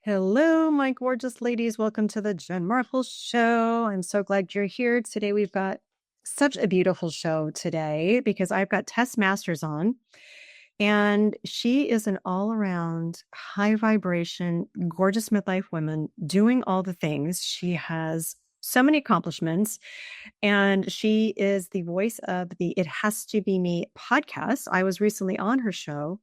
Hello, my gorgeous ladies. Welcome to the Jen Marples show. I'm so glad you're here. Today, we've got such a beautiful show today because I've got Tess Masters on, and she is an all around high vibration, gorgeous midlife woman doing all the things. She has so many accomplishments, and she is the voice of the It Has to Be Me podcast. I was recently on her show.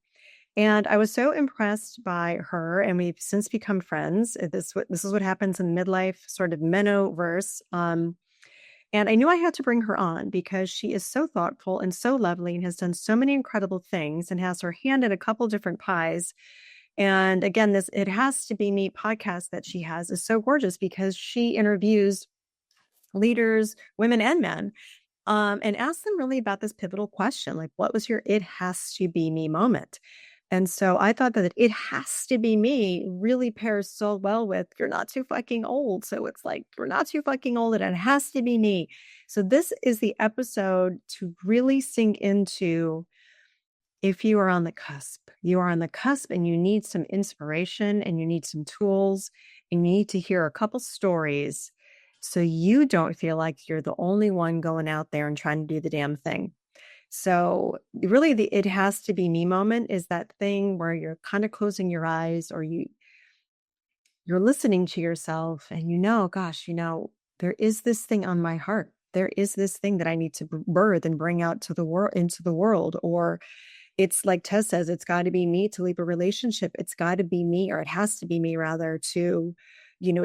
And I was so impressed by her, and we've since become friends. This is what happens in midlife, sort of Menoverse. And I knew I had to bring her on because she is so thoughtful and so lovely and has done so many incredible things and has her hand in a couple different pies. And again, this It Has to Be Me podcast that she has is so gorgeous because she interviews leaders, women and men, and asks them really about this pivotal question, like, what was your It Has to Be Me moment? And so I thought that It Has to Be Me really pairs so well with You're Not Too Fucking Old. So it's like, you're not too fucking old and it has to be me. So this is the episode to really sink into if you are on the cusp. You are on the cusp and you need some inspiration and you need some tools and you need to hear a couple stories so you don't feel like you're the only one going out there and trying to do the damn thing. So really the It Has to Be Me moment is that thing where you're kind of closing your eyes or you're listening to yourself and gosh, there is this thing on my heart. There is this thing that I need to birth and bring out to the world, into the world. Or it's like Tess says, it's got to be me to leave a relationship. It's got to be me, or it has to be me rather, to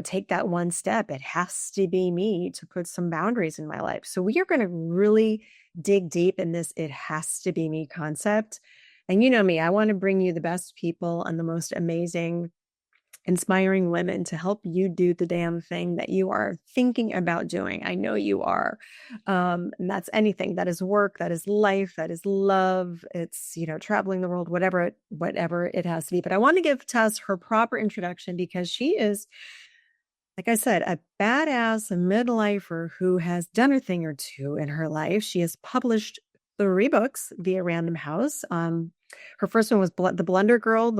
take that one step. It has to be me to put some boundaries in my life. So we are going to really dig deep in this It Has to Be Me concept. And you know me, I want to bring you the best people and the most amazing, inspiring women to help you do the damn thing that you are thinking about doing. I know you are. And that's anything. That is work, that is life, that is love. It's, traveling the world, whatever it has to be. But I want to give Tess her proper introduction because she is, like I said, a badass midlifer who has done a thing or two in her life. She has published 3 books via Random House. Her first one was The Blender Girl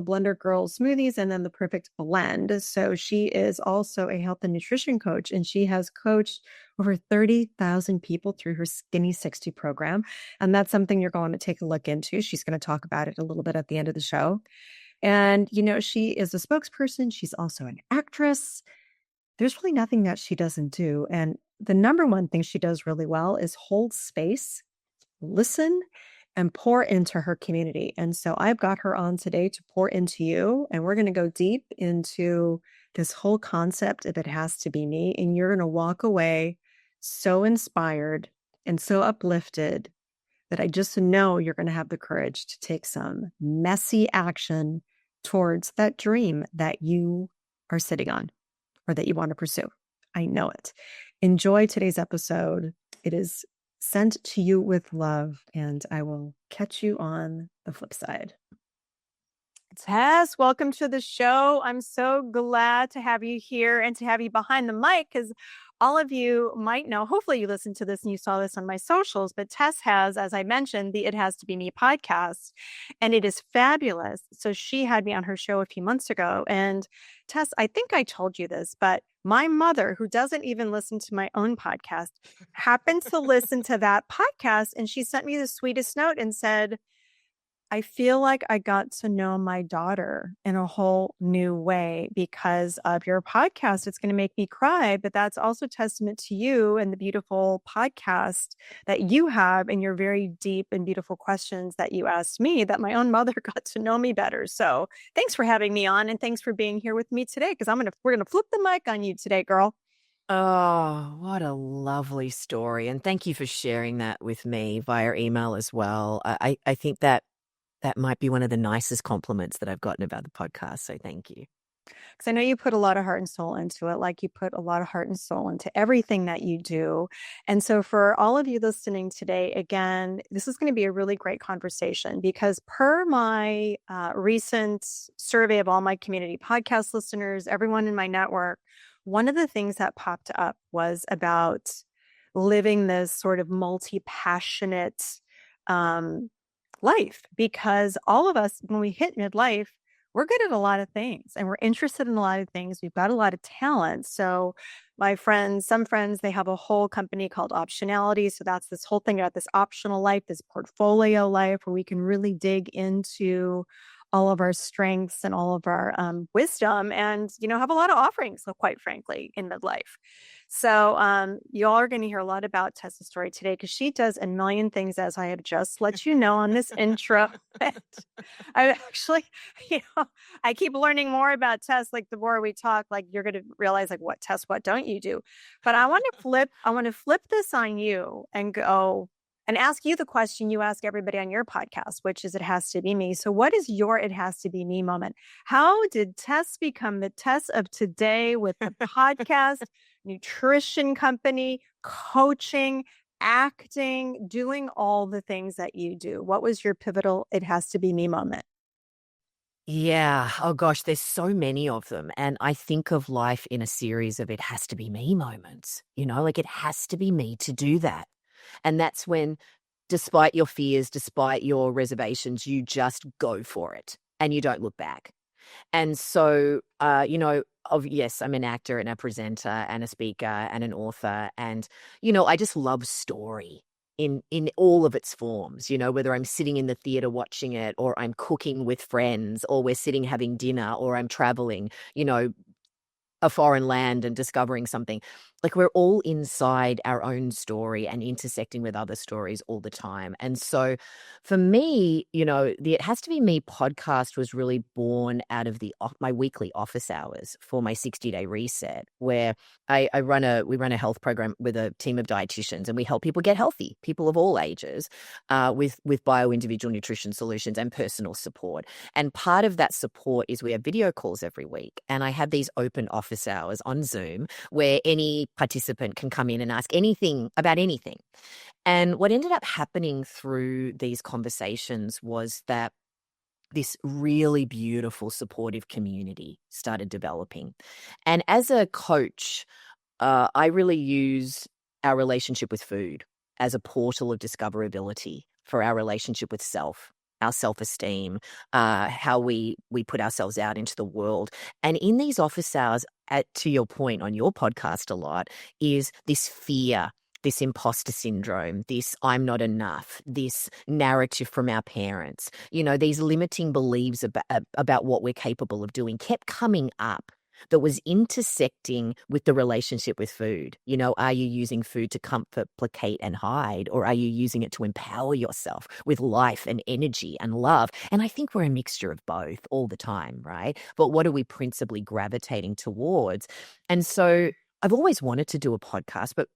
Smoothies, and then The Perfect Blend. So she is also a health and nutrition coach, and she has coached over 30,000 people through her Skinny 60 program. And that's something you're going to take a look into. She's going to talk about it a little bit at the end of the show. And, she is a spokesperson. She's also an actress. There's really nothing that she doesn't do. And the number one thing she does really well is hold space, listen, and pour into her community. And so I've got her on today to pour into you. And we're going to go deep into this whole concept of It Has to Be Me. And you're going to walk away so inspired and so uplifted that I just know you're going to have the courage to take some messy action towards that dream that you are sitting on, or that you want to pursue. I know it. Enjoy today's episode. It is sent to you with love, and I will catch you on the flip side. Tess, welcome to the show. I'm so glad to have you here and to have you behind the mic, because all of you might know, hopefully you listened to this and you saw this on my socials, but Tess has, as I mentioned, the It Has to Be Me podcast, and it is fabulous. So she had me on her show a few months ago. And Tess, I think I told you this, but my mother, who doesn't even listen to my own podcast, happened to listen to that podcast. And she sent me the sweetest note and said, I feel like I got to know my daughter in a whole new way because of your podcast. It's going to make me cry, but that's also testament to you and the beautiful podcast that you have and your very deep and beautiful questions that you asked me, that my own mother got to know me better. So thanks for having me on, and thanks for being here with me today, because we're going to flip the mic on you today, girl. Oh, what a lovely story. And thank you for sharing that with me via email as well. I think that might be one of the nicest compliments that I've gotten about the podcast. So thank you. Because I know you put a lot of heart and soul into it, like you put a lot of heart and soul into everything that you do. And so for all of you listening today, again, this is going to be a really great conversation, because per my recent survey of all my community podcast listeners, everyone in my network, one of the things that popped up was about living this sort of multi-passionate life, because all of us, when we hit midlife, we're good at a lot of things and we're interested in a lot of things. We've got a lot of talent. So some friends, they have a whole company called Optionality. So that's this whole thing about this optional life, this portfolio life where we can really dig into all of our strengths and all of our wisdom and, have a lot of offerings, so quite frankly, in midlife. So y'all are going to hear a lot about Tessa's story today because she does a million things, as I have just let you know on this intro. I actually, I keep learning more about Tess. Like the more we talk, like you're going to realize like what Tess, what don't you do? But I want to flip this on you and go and ask you the question you ask everybody on your podcast, which is it has to be me. So what is your it has to be me moment? How did Tess become the Tess of today with the podcast, nutrition company, coaching, acting, doing all the things that you do? What was your pivotal it has to be me moment? Yeah. Oh gosh, there's so many of them. And I think of life in a series of it has to be me moments, like it has to be me to do that. And that's when, despite your fears, despite your reservations, you just go for it and you don't look back. And so, yes, I'm an actor and a presenter and a speaker and an author. And, I just love story in all of its forms, whether I'm sitting in the theater watching it or I'm cooking with friends or we're sitting having dinner or I'm traveling, a foreign land and discovering something. Like we're all inside our own story and intersecting with other stories all the time. And so for me, the It Has to Be Me podcast was really born out of my weekly office hours for my 60-day reset, where we run a health program with a team of dietitians and we help people get healthy, people of all ages, with bio-individual nutrition solutions and personal support. And part of that support is we have video calls every week. And I have these open office hours on Zoom where any participant can come in and ask anything about anything. And what ended up happening through these conversations was that this really beautiful, supportive community started developing. And as a coach, I really use our relationship with food as a portal of discoverability for our relationship with self, our self-esteem, how we put ourselves out into the world. And in these office hours, to your point on your podcast a lot, is this fear, this imposter syndrome, this I'm not enough, this narrative from our parents, these limiting beliefs about what we're capable of doing kept coming up that was intersecting with the relationship with food. Are you using food to comfort, placate, and hide? Or are you using it to empower yourself with life and energy and love? And I think we're a mixture of both all the time, right? But what are we principally gravitating towards? And so I've always wanted to do a podcast, but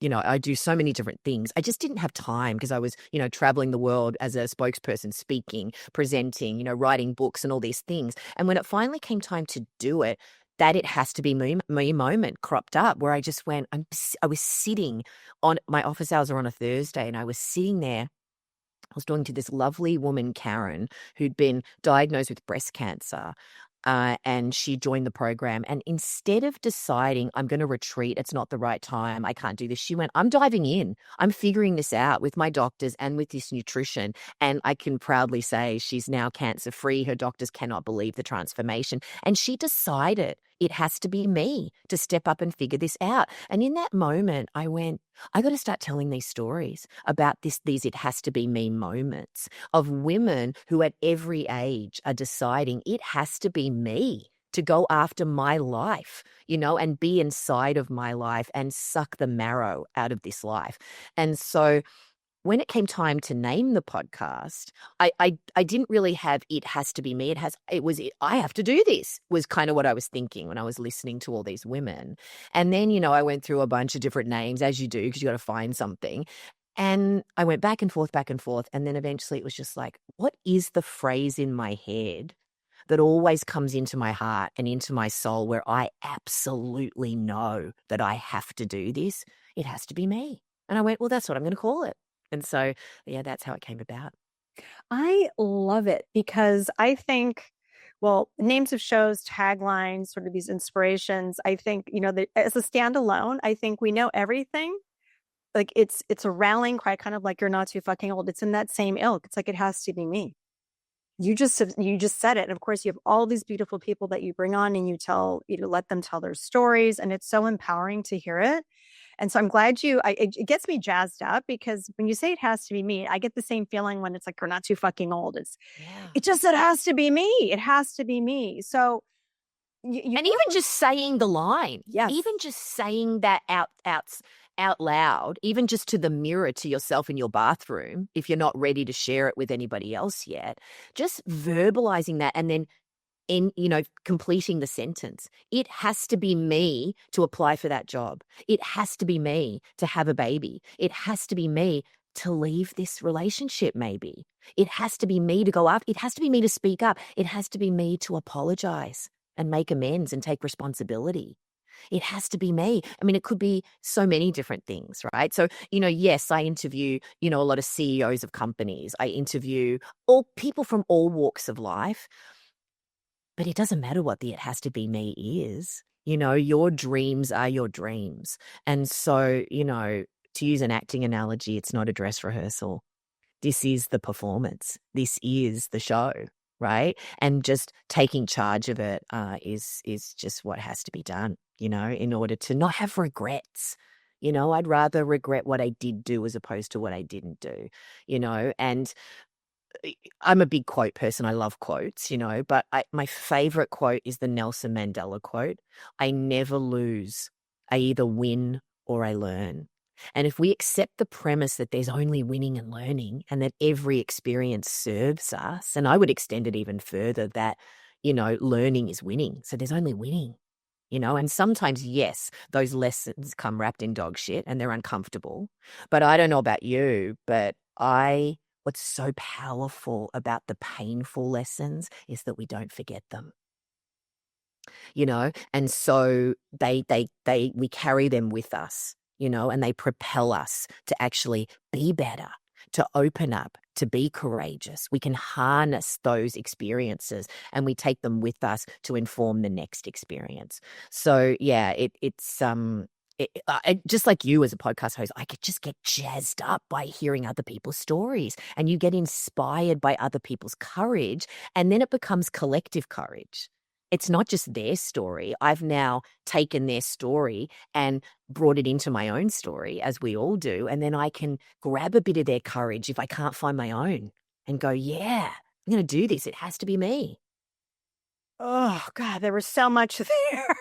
I do so many different things. I just didn't have time because I was, traveling the world as a spokesperson, speaking, presenting, writing books and all these things. And when it finally came time to do it, that It Has to Be Me moment cropped up where I just went, I was sitting on my office hours are on a Thursday and I was sitting there. I was talking to this lovely woman, Karen, who'd been diagnosed with breast cancer. And she joined the program. And instead of deciding, I'm going to retreat, it's not the right time, I can't do this, she went, I'm diving in. I'm figuring this out with my doctors and with this nutrition. And I can proudly say she's now cancer-free. Her doctors cannot believe the transformation. And she decided it has to be me to step up and figure this out. And in that moment, I went, I got to start telling these stories about these it has to be me moments of women who at every age are deciding it has to be me to go after my life, and be inside of my life and suck the marrow out of this life. And so when it came time to name the podcast, I didn't really have it has to be me. I have to do this was kind of what I was thinking when I was listening to all these women. And then, I went through a bunch of different names as you do, because you got to find something. And I went back and forth. And then eventually it was just like, what is the phrase in my head that always comes into my heart and into my soul where I absolutely know that I have to do this? It has to be me. And I went, well, that's what I'm going to call it. And so, yeah, that's how it came about. I love it because I think, well, names of shows, taglines, sort of these inspirations, I think, as a standalone, I think we know everything. Like it's a rallying cry, kind of like you're not too fucking old. It's in that same ilk. It's like it has to be me. you just said it. And of course, you have all these beautiful people that you bring on and you let them tell their stories. And it's so empowering to hear it. And so I'm glad it gets me jazzed up, because when you say it has to be me, I get the same feeling when it's like, we're not too fucking old. It has to be me. It has to be me. So and even just saying the line, yes. even just saying that out loud, even just to the mirror, to yourself in your bathroom, if you're not ready to share it with anybody else yet, just verbalizing that and then completing the sentence. It has to be me to apply for that job. It has to be me to have a baby. It has to be me to leave this relationship, maybe. It has to be me to go up. It has to be me to speak up. It has to be me to apologize and make amends and take responsibility. It has to be me. I mean, it could be so many different things, right? So, yes, I interview, a lot of CEOs of companies. I interview all people from all walks of life. But it doesn't matter what the "it has to be me" is. Your dreams are your dreams. And so, to use an acting analogy, it's not a dress rehearsal. This is the performance. This is the show, right? And just taking charge of it is just what has to be done, in order to not have regrets. I'd rather regret what I did do as opposed to what I didn't do, and I'm a big quote person. I love quotes, but my favorite quote is the Nelson Mandela quote. I never lose. I either win or I learn. And if we accept the premise that there's only winning and learning, and that every experience serves us, and I would extend it even further that, learning is winning. So there's only winning, and sometimes, yes, those lessons come wrapped in dog shit and they're uncomfortable. But I don't know about you, but what's so powerful about the painful lessons is that we don't forget them. And so we carry them with us, and they propel us to actually be better, to open up, to be courageous. We can harness those experiences and we take them with us to inform the next experience. So yeah, it's just like you as a podcast host, I could just get jazzed up by hearing other people's stories, and you get inspired by other people's courage, and then it becomes collective courage. It's not just their story. I've now taken their story and brought it into my own story, as we all do, and then I can grab a bit of their courage if I can't find my own and go, yeah, I'm going to do this. It has to be me. Oh God, there was so much there.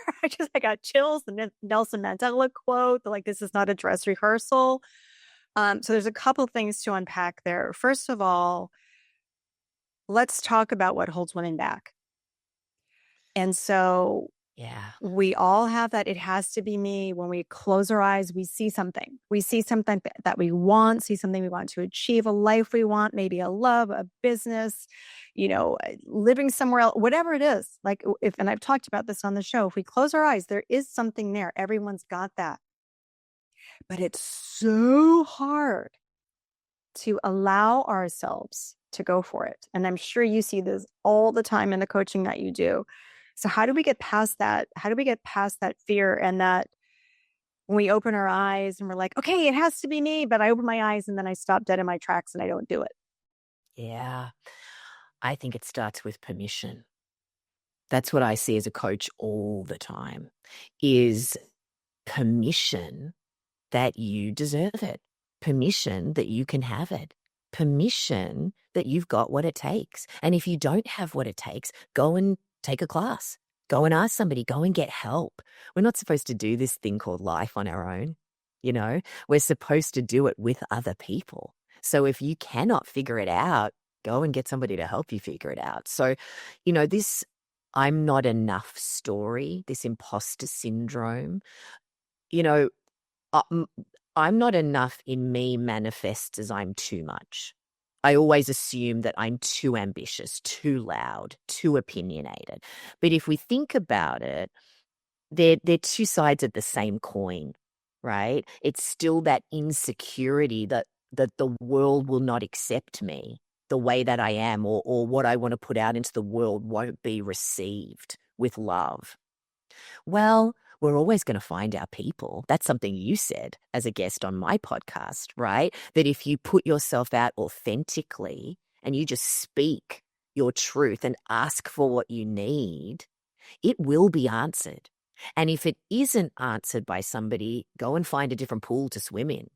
I got chills. The Nelson Mandela quote, like, this is not a dress rehearsal. So there's a couple things to unpack there. First of all, let's talk about what holds women back. And so yeah, we all have that. It has to be me. When we close our eyes, we see something. We see something that we want, see something we want to achieve, a life we want, maybe a love, a business, living somewhere else, whatever it is. Like and I've talked about this on the show, if we close our eyes, there is something there. Everyone's got that. But it's so hard to allow ourselves to go for it. And I'm sure you see this all the time in the coaching that you do. So how do we get past that? How do we get past that fear, and that when we open our eyes and we're like, okay, it has to be me, but I open my eyes and then I stop dead in my tracks and I don't do it? Yeah, I think it starts with permission. That's what I see as a coach all the time, is permission that you deserve it, permission that you can have it, permission that you've got what it takes. And if you don't have what it takes, go and take a class, go and ask somebody, go and get help. We're not supposed to do this thing called life on our own. We're supposed to do it with other people. So if you cannot figure it out, go and get somebody to help you figure it out. So, this I'm not enough story, this imposter syndrome, I'm not enough in me manifests as I'm too much. I always assume that I'm too ambitious, too loud, too opinionated. But if we think about it, they're two sides of the same coin, right? It's still that insecurity that the world will not accept me the way that I am, or what I want to put out into the world won't be received with love. Well, we're always going to find our people. That's something you said as a guest on my podcast, right? That if you put yourself out authentically and you just speak your truth and ask for what you need, it will be answered. And if it isn't answered by somebody, go and find a different pool to swim in,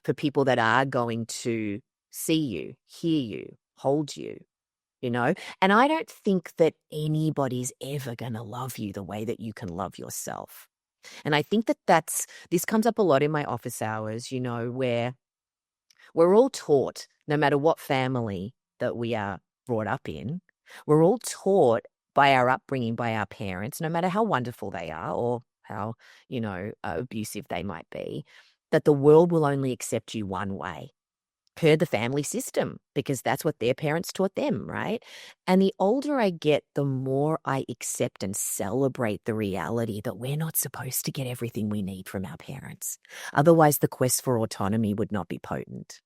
for people that are going to see you, hear you, hold you, And I don't think that anybody's ever going to love you the way that you can love yourself. And I think that this comes up a lot in my office hours, where we're all taught, no matter what family that we are brought up in, we're all taught by our upbringing, by our parents, no matter how wonderful they are or how, abusive they might be, that the world will only accept you one way, per the family system, because that's what their parents taught them, right? And the older I get, the more I accept and celebrate the reality that we're not supposed to get everything we need from our parents. Otherwise, the quest for autonomy would not be potent.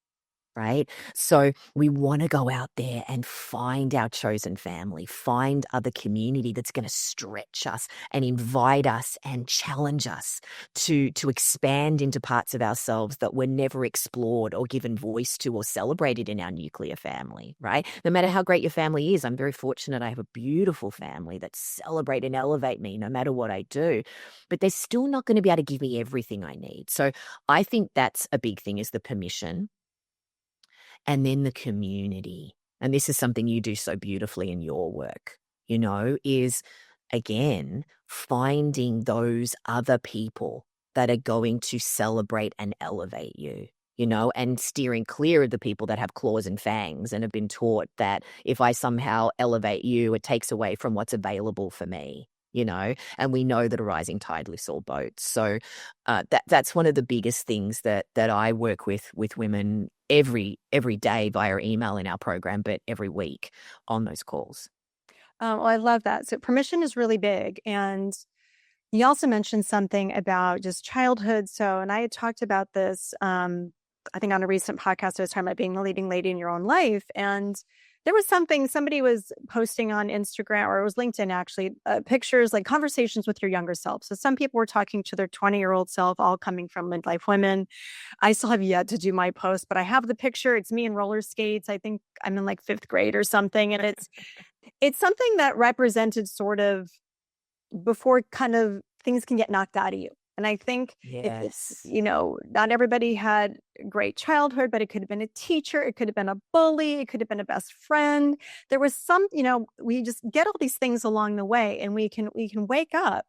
Right? So we want to go out there and find our chosen family, find other community that's going to stretch us and invite us and challenge us to expand into parts of ourselves that were never explored or given voice to or celebrated in our nuclear family, right? No matter how great your family is, I'm very fortunate I have a beautiful family that celebrate and elevate me no matter what I do, but they're still not going to be able to give me everything I need. So I think that's a big thing, is the permission. And then the community. And this is something you do so beautifully in your work, is, again, finding those other people that are going to celebrate and elevate you, and steering clear of the people that have claws and fangs and have been taught that if I somehow elevate you, it takes away from what's available for me. And we know that a rising tide lifts all boats. So that's one of the biggest things that I work with women every day via email in our program, but every week on those calls. Well, I love that. So permission is really big. And you also mentioned something about just childhood. So, and I had talked about this, I think on a recent podcast, I was talking about being the leading lady in your own life. And there was somebody was posting on Instagram, or it was LinkedIn actually, pictures, like conversations with your younger self. So some people were talking to their 20-year-old self, all coming from midlife women. I still have yet to do my post, but I have the picture. It's me in roller skates. I think I'm in like 5th grade or something. And it's something that represented sort of before kind of things can get knocked out of you. And I think Yes. not everybody had a great childhood, but it could have been a teacher. It could have been a bully. It could have been a best friend. There was some, we just get all these things along the way, and we can wake up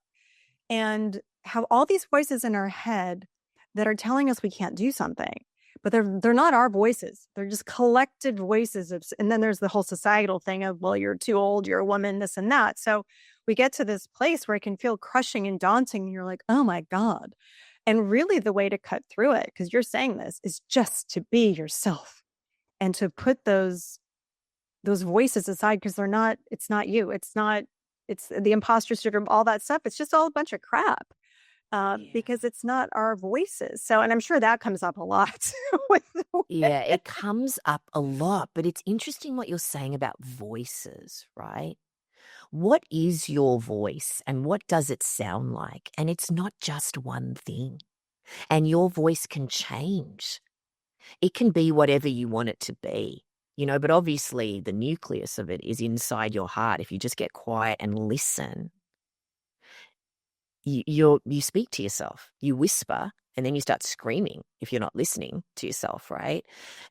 and have all these voices in our head that are telling us we can't do something, but they're not our voices. They're just collected voices. And then there's the whole societal thing of, well, you're too old, you're a woman, this and that. So we get to this place where it can feel crushing and daunting. And you're like, oh my God. And really the way to cut through it, because you're saying this, is just to be yourself and to put those voices aside, because it's not you. It's the imposter syndrome, all that stuff. It's just all a bunch of crap. Because it's not our voices. So, and I'm sure that comes up a lot. Yeah, it comes up a lot, but it's interesting what you're saying about voices, right? What is your voice and what does it sound like? And it's not just one thing. And your voice can change. It can be whatever you want it to be, but obviously the nucleus of it is inside your heart. If you just get quiet and listen, you speak to yourself, you whisper, and then you start screaming if you're not listening to yourself, right?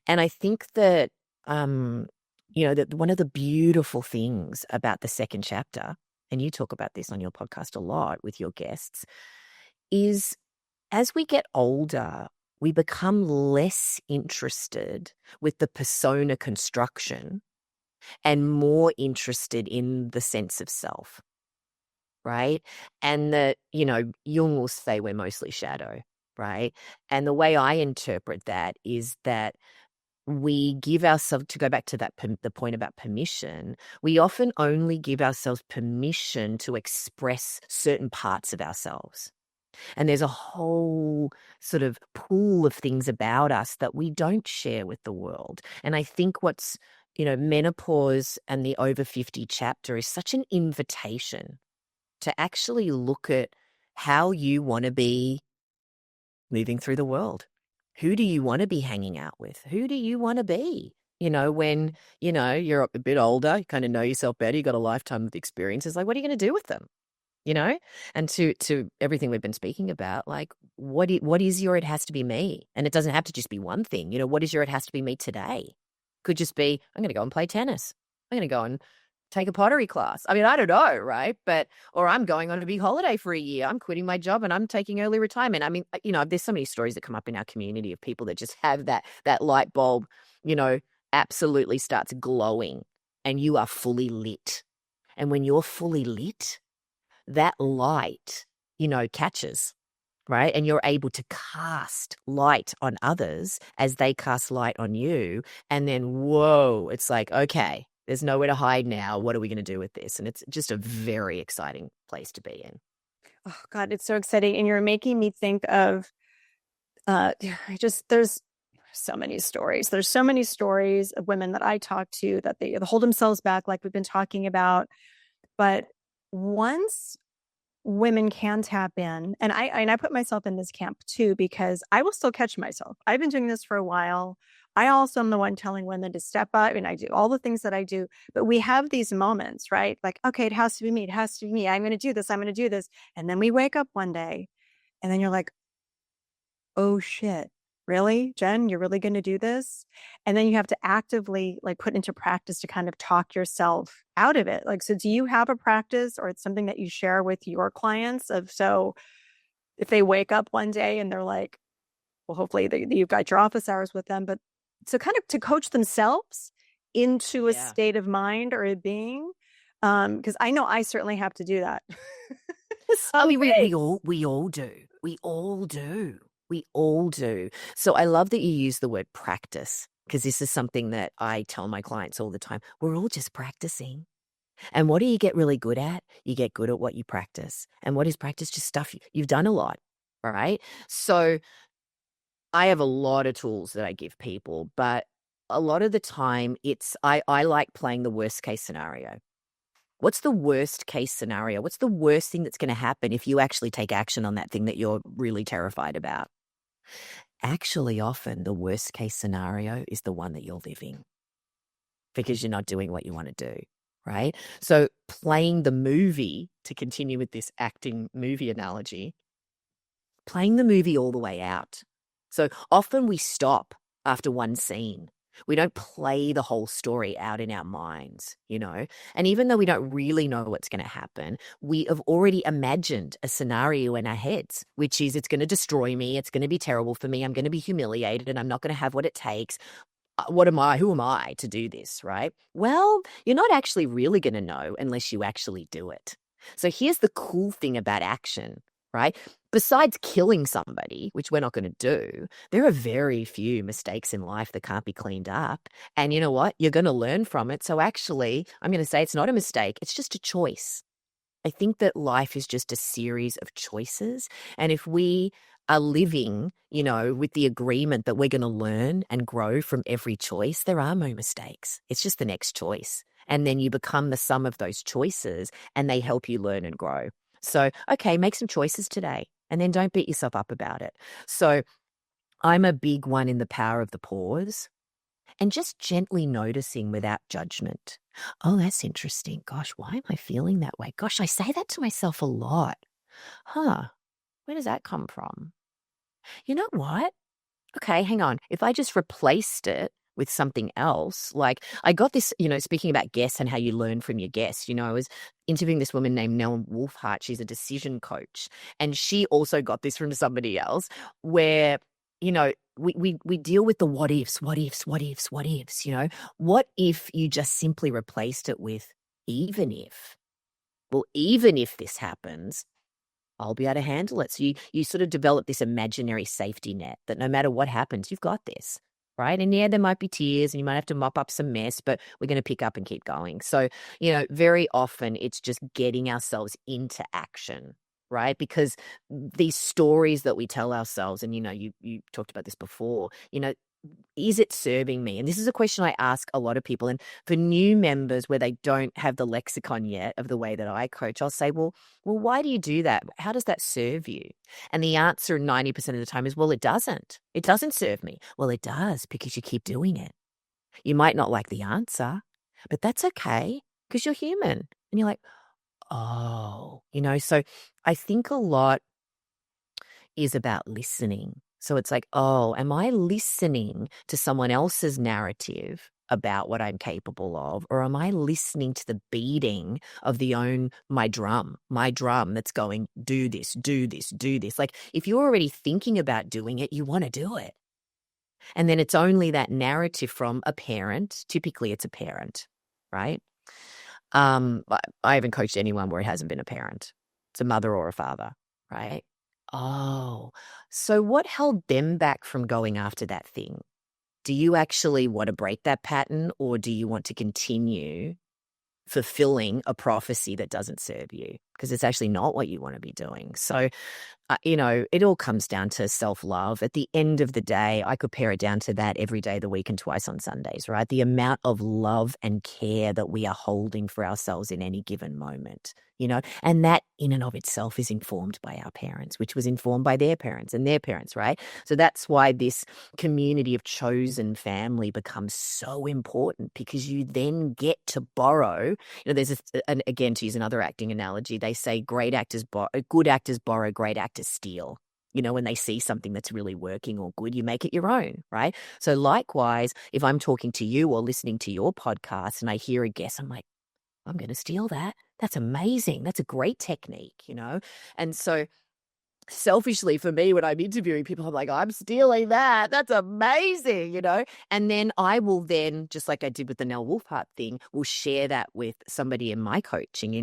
And I think that, that one of the beautiful things about the second chapter, and you talk about this on your podcast a lot with your guests, is as we get older, we become less interested with the persona construction and more interested in the sense of self. Right? And that, Jung will say we're mostly shadow, right? And the way I interpret that is that we give ourselves, to go back to that, the point about permission, we often only give ourselves permission to express certain parts of ourselves. And there's a whole sort of pool of things about us that we don't share with the world. And I think what's, menopause and the over 50 chapter is such an invitation to actually look at how you want to be moving through the world. Who do you want to be hanging out with? Who do you want to be? when, you're a bit older, you kind of know yourself better, you got a lifetime of experience. It's like, what are you going to do with them? You know, and to everything we've been speaking about, like what is your it has to be me, and it doesn't have to just be one thing. What is your it has to be me today? Could just be I'm going to go and play tennis. I'm going to go and take a pottery class. I mean, I don't know, right? Or I'm going on a big holiday for a year. I'm quitting my job and I'm taking early retirement. I mean, there's so many stories that come up in our community of people that just have that light bulb, you know, absolutely starts glowing, and you are fully lit. And when you're fully lit, that light, catches, right? And you're able to cast light on others as they cast light on you. And then, whoa, it's like, okay, there's nowhere to hide now. What are we going to do with this? And it's just a very exciting place to be in. Oh God, it's so exciting. And you're making me think of there's so many stories. There's so many stories of women that I talk to that they hold themselves back, like we've been talking about. But once women can tap in, and I put myself in this camp too, because I will still catch myself. I've been doing this for a while. I also am the one telling women to step up, and I do all the things that I do. But we have these moments, right? Like, okay, it has to be me. It has to be me. I'm going to do this. I'm going to do this. And then we wake up one day, and then you're like, oh shit, really, Jen, you're really going to do this? And then you have to actively like put into practice to kind of talk yourself out of it. Like, so do you have a practice, or it's something that you share with your clients so if they wake up one day and they're like, well, hopefully you've got your office hours with them, but so kind of to coach themselves into a state of mind or a being, because I know I certainly have to do that. I mean, we all do. We all do. We all do. So I love that you use the word practice, because this is something that I tell my clients all the time. We're all just practicing. And what do you get really good at? You get good at what you practice. And what is practice? Just stuff you've done a lot, all right? So I have a lot of tools that I give people, but a lot of the time I like playing the worst case scenario. What's the worst case scenario? What's the worst thing that's going to happen if you actually take action on that thing that you're really terrified about? Actually, often the worst case scenario is the one that you're living, because you're not doing what you want to do, right? So playing the movie, to continue with this acting movie analogy, playing the movie all the way out. So often we stop after one scene. We don't play the whole story out in our minds, And even though we don't really know what's going to happen, we have already imagined a scenario in our heads, which is it's going to destroy me. It's going to be terrible for me. I'm going to be humiliated, and I'm not going to have what it takes. What am I? Who am I to do this, right? Well, you're not actually really going to know unless you actually do it. So here's the cool thing about action, right? Besides killing somebody, which we're not going to do, there are very few mistakes in life that can't be cleaned up. And you know what? You're going to learn from it. So actually, I'm going to say it's not a mistake. It's just a choice. I think that life is just a series of choices. And if we are living, with the agreement that we're going to learn and grow from every choice, there are no mistakes. It's just the next choice. And then you become the sum of those choices, and they help you learn and grow. So, okay, make some choices today, and then don't beat yourself up about it. So I'm a big one in the power of the pause, and just gently noticing without judgment. Oh, that's interesting. Gosh, why am I feeling that way? Gosh, I say that to myself a lot. Huh, where does that come from? You know what? Okay, hang on. If I just replaced it with something else, like I got this, speaking about guests and how you learn from your guests, I was interviewing this woman named Nell Wolfhart. She's a decision coach. And she also got this from somebody else where, we deal with the what ifs. What if you just simply replaced it with even if? Well, even if this happens, I'll be able to handle it. So you sort of develop this imaginary safety net that no matter what happens, you've got this, right? And yeah, there might be tears and you might have to mop up some mess, but we're going to pick up and keep going. So, very often it's just getting ourselves into action, right? Because these stories that we tell ourselves, and, you talked about this before, is it serving me? And this is a question I ask a lot of people. And for new members where they don't have the lexicon yet of the way that I coach, I'll say, well, why do you do that? How does that serve you? And the answer 90% of the time is, well, it doesn't. It doesn't serve me. Well, it does, because you keep doing it. You might not like the answer, but that's okay because you're human. And you're like, oh, so I think a lot is about listening. So it's like, oh, am I listening to someone else's narrative about what I'm capable of? Or am I listening to the beating of my drum that's going, do this, do this, do this. Like if you're already thinking about doing it, you want to do it. And then it's only that narrative from a parent. Typically it's a parent, right? I haven't coached anyone where it hasn't been a parent. It's a mother or a father, right? Oh, so what held them back from going after that thing? Do you actually want to break that pattern, or do you want to continue fulfilling a prophecy that doesn't serve you? Because it's actually not what you want to be doing. So it all comes down to self-love. At the end of the day, I could pare it down to that every day of the week and twice on Sundays, right? The amount of love and care that we are holding for ourselves in any given moment, and that in and of itself is informed by our parents, which was informed by their parents and their parents, right? So that's why this community of chosen family becomes so important, because you then get to borrow. And again, to use another acting analogy, they say good actors borrow, great actors steal. When they see something that's really working or good, you make it your own, right? So likewise, if I'm talking to you or listening to your podcast and I hear a guess, I'm like, I'm going to steal that. That's amazing. That's a great technique, And so selfishly for me, when I'm interviewing people, I'm like, I'm stealing that. That's amazing, And then I will then, just like I did with the Nell Wolfhart thing, will share that with somebody in my coaching,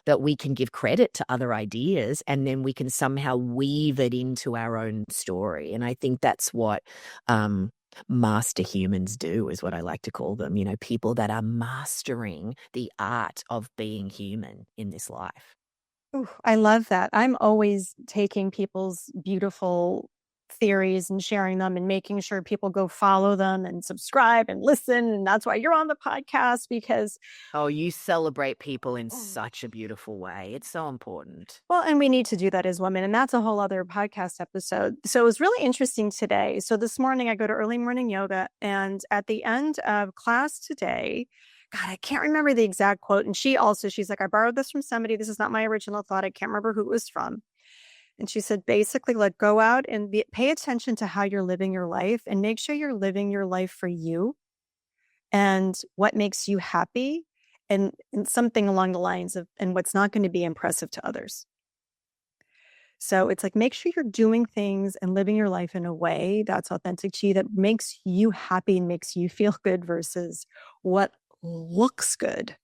that we can give credit to other ideas, and then we can somehow weave it into our own story. And I think that's what master humans do, is what I like to call them, people that are mastering the art of being human in this life. Ooh, I love that. I'm always taking people's beautiful theories and sharing them and making sure people go follow them and subscribe and listen. And that's why you're on the podcast, because Oh, you celebrate people in such a beautiful way. It's so important. well, and we need to do that as women. And that's a whole other podcast episode. So it was really interesting today. So this morning I go to early morning yoga, and at the end of class today, God, I can't remember the exact quote. And she's like, I borrowed this from somebody. This is not my original thought. I can't remember who it was from. And she said, basically, like, go out and pay attention to how you're living your life, and make sure you're living your life for you and what makes you happy, and something along the lines of, and what's not going to be impressive to others. So it's like, make sure you're doing things and living your life in a way that's authentic to you, that makes you happy and makes you feel good, versus what looks good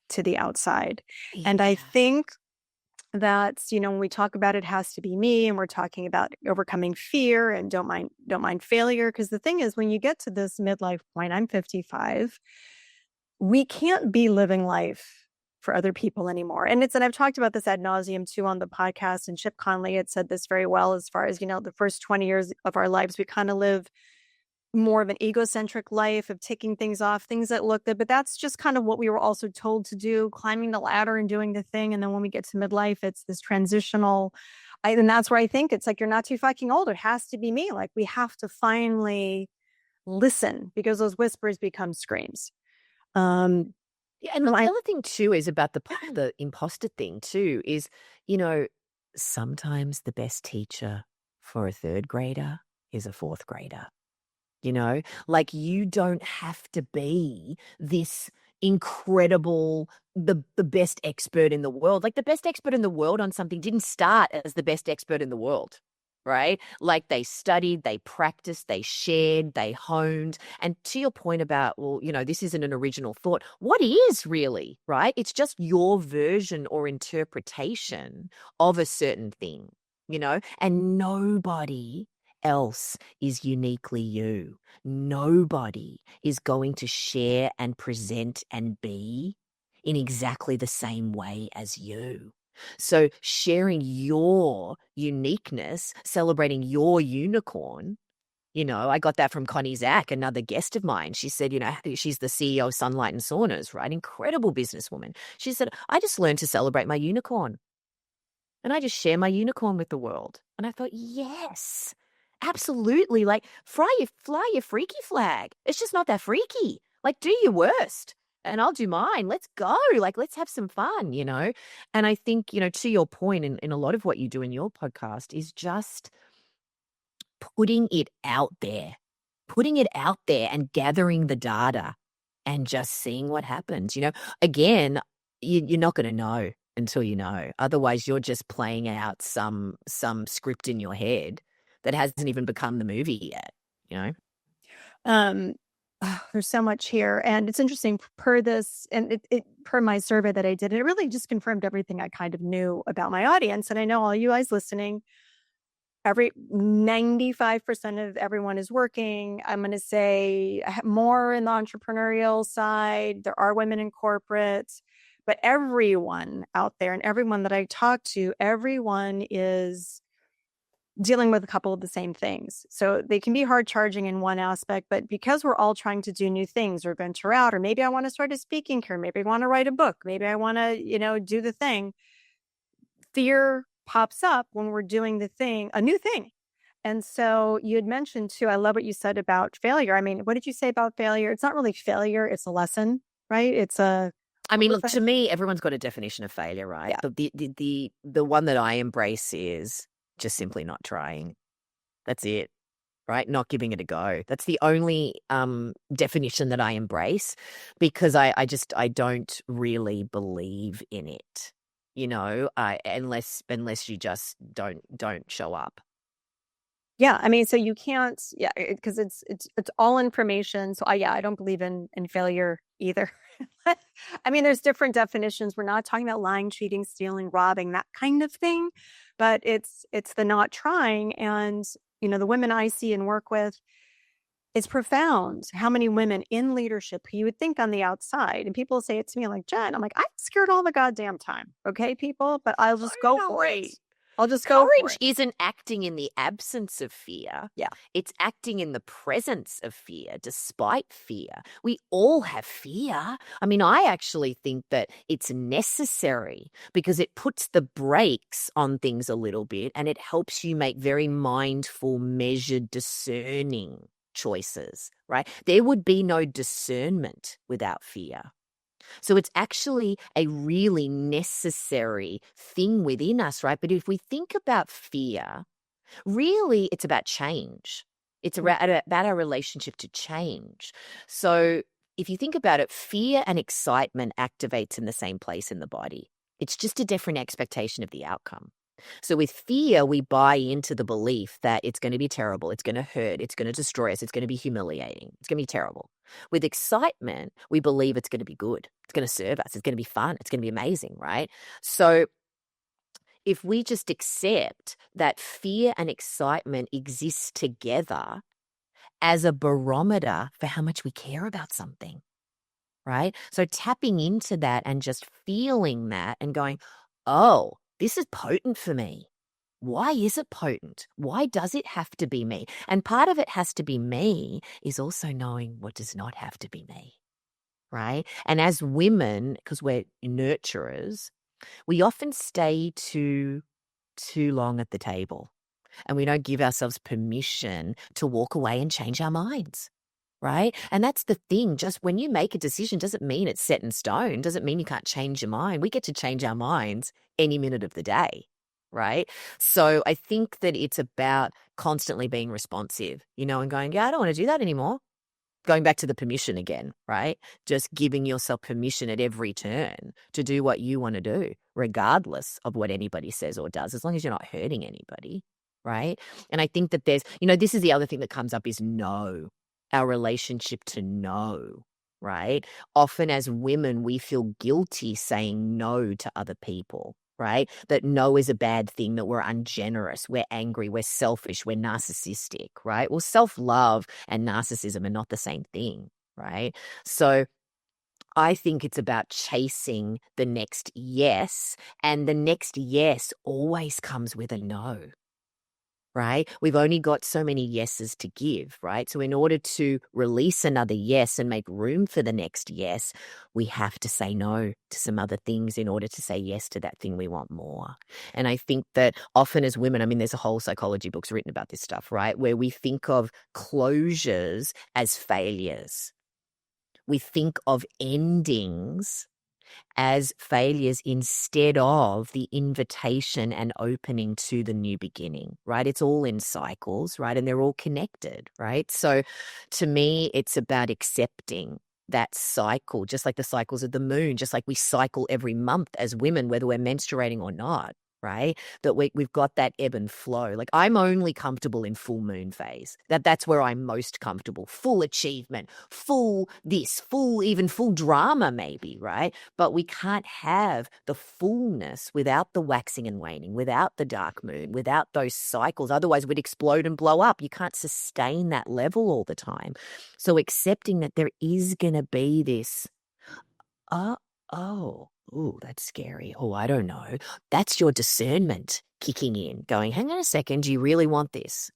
to the outside. Yeah. And I think that's, when we talk about it has to be me, and we're talking about overcoming fear and don't mind failure. Because the thing is, when you get to this midlife point, I'm 55, we can't be living life for other people anymore. And I've talked about this ad nauseum too on the podcast, and Chip Conley had said this very well, as far as, the first 20 years of our lives, we kind of live more of an egocentric life of ticking things off, things that look good, but that's just kind of what we were also told to do, climbing the ladder and doing the thing. And then when we get to midlife, it's this transitional, and that's where I think it's like, you're not too fucking old. It has to be me. Like, we have to finally listen, because those whispers become screams. Yeah, and the other thing too is about the imposter thing too, is, sometimes the best teacher for a third grader is a fourth grader. Like, you don't have to be this incredible, the best expert in the world. Like, the best expert in the world on something didn't start as the best expert in the world, right? Like, they studied, they practiced, they shared, they honed. And to your point about, well, this isn't an original thought. What is really, right? It's just your version or interpretation of a certain thing, and nobody else is uniquely you. Nobody is going to share and present and be in exactly the same way as you. So sharing your uniqueness, celebrating your unicorn, I got that from Connie Zach, another guest of mine. She said, she's the CEO of Sunlight and Saunas, right? Incredible businesswoman. She said, I just learned to celebrate my unicorn. And I just share my unicorn with the world. And I thought, yes. absolutely. Like, fly your freaky flag. It's just not that freaky. Like, do your worst and I'll do mine. Let's go. Like, let's have some fun, you know? And I think, you know, to your point, in a lot of what you do in your podcast is just putting it out there and gathering the data and just seeing what happens. You know, again, you're not going to know until you know. Otherwise, you're just playing out some script in your head that hasn't even become the movie yet, you know? There's so much here. And it's interesting per this, and it per my survey that I did, it really just confirmed everything I kind of knew about my audience. And I know all you guys listening, 95% of everyone is working. I'm going to say more in the entrepreneurial side. There are women in corporate, but everyone out there and everyone that I talk to, everyone is dealing with a couple of the same things. So they can be hard charging in one aspect, but because we're all trying to do new things or venture out, or maybe I want to start a speaking career, maybe I want to write a book, maybe I want to, do the thing. Fear pops up when we're doing a new thing. And so you had mentioned too, I love what you said about failure. I mean, what did you say about failure? It's not really failure, it's a lesson, right? I mean, look, to me, everyone's got a definition of failure, right? Yeah. But the one that I embrace is just simply not trying. That's it, right? Not giving it a go. That's the only definition that I embrace, because I don't really believe in it, you know, unless you just don't show up. Yeah, I mean, so you can't, yeah, because it's all information. So I don't believe in failure either. I mean, there's different definitions. We're not talking about lying, cheating, stealing, robbing, that kind of thing, but it's the not trying. And the women I see and work with, it's profound how many women in leadership who you would think on the outside, and people say it to me like, Jen, I'm like, I'm scared all the goddamn time. Okay, people, but I'll just go for it. I'll just go for it. Courage isn't acting in the absence of fear. Yeah. It's acting in the presence of fear, despite fear. We all have fear. I mean, I actually think that it's necessary because it puts the brakes on things a little bit and it helps you make very mindful, measured, discerning choices, right? There would be no discernment without fear. So it's actually a really necessary thing within us, right? But if we think about fear, really it's about change. It's about our relationship to change. So if you think about it, fear and excitement activates in the same place in the body. It's just a different expectation of the outcome. So with fear, we buy into the belief that it's going to be terrible, it's going to hurt, it's going to destroy us, it's going to be humiliating, it's going to be terrible. With excitement, we believe it's going to be good, it's going to serve us, it's going to be fun, it's going to be amazing, right? So if we just accept that fear and excitement exist together as a barometer for how much we care about something, right? So tapping into that and just feeling that and going, oh, this is potent for me. Why is it potent? Why does it have to be me? And part of it has to be me is also knowing what does not have to be me, right? And as women, because we're nurturers, we often stay too long at the table and we don't give ourselves permission to walk away and change our minds. Right? And that's the thing. Just when you make a decision, doesn't mean it's set in stone. Doesn't mean you can't change your mind. We get to change our minds any minute of the day. Right? So I think that it's about constantly being responsive, and going, yeah, I don't want to do that anymore. Going back to the permission again, right? Just giving yourself permission at every turn to do what you want to do, regardless of what anybody says or does, as long as you're not hurting anybody. Right? And I think that there's, this is the other thing that comes up is no. Our relationship to no, right? Often as women, we feel guilty saying no to other people, right? That no is a bad thing, that we're ungenerous, we're angry, we're selfish, we're narcissistic, right? Well, self-love and narcissism are not the same thing, right? So I think it's about chasing the next yes, and the next yes always comes with a no. right? We've only got so many yeses to give, right? So in order to release another yes and make room for the next yes, we have to say no to some other things in order to say yes to that thing we want more. And I think that often as women, I mean, there's a whole psychology books written about this stuff, right? Where we think of closures as failures. We think of endings as failures instead of the invitation and opening to the new beginning, right? It's all in cycles, right? And they're all connected, right? So to me, it's about accepting that cycle, just like the cycles of the moon, just like we cycle every month as women, whether we're menstruating or not. Right? That we've got that ebb and flow. Like I'm only comfortable in full moon phase. That's where I'm most comfortable. Full achievement, full this, even full drama maybe, right? But we can't have the fullness without the waxing and waning, without the dark moon, without those cycles. Otherwise we'd explode and blow up. You can't sustain that level all the time. So accepting that there is going to be this, oh, that's scary. Oh, I don't know. That's your discernment kicking in, going, hang on a second, do you really want this?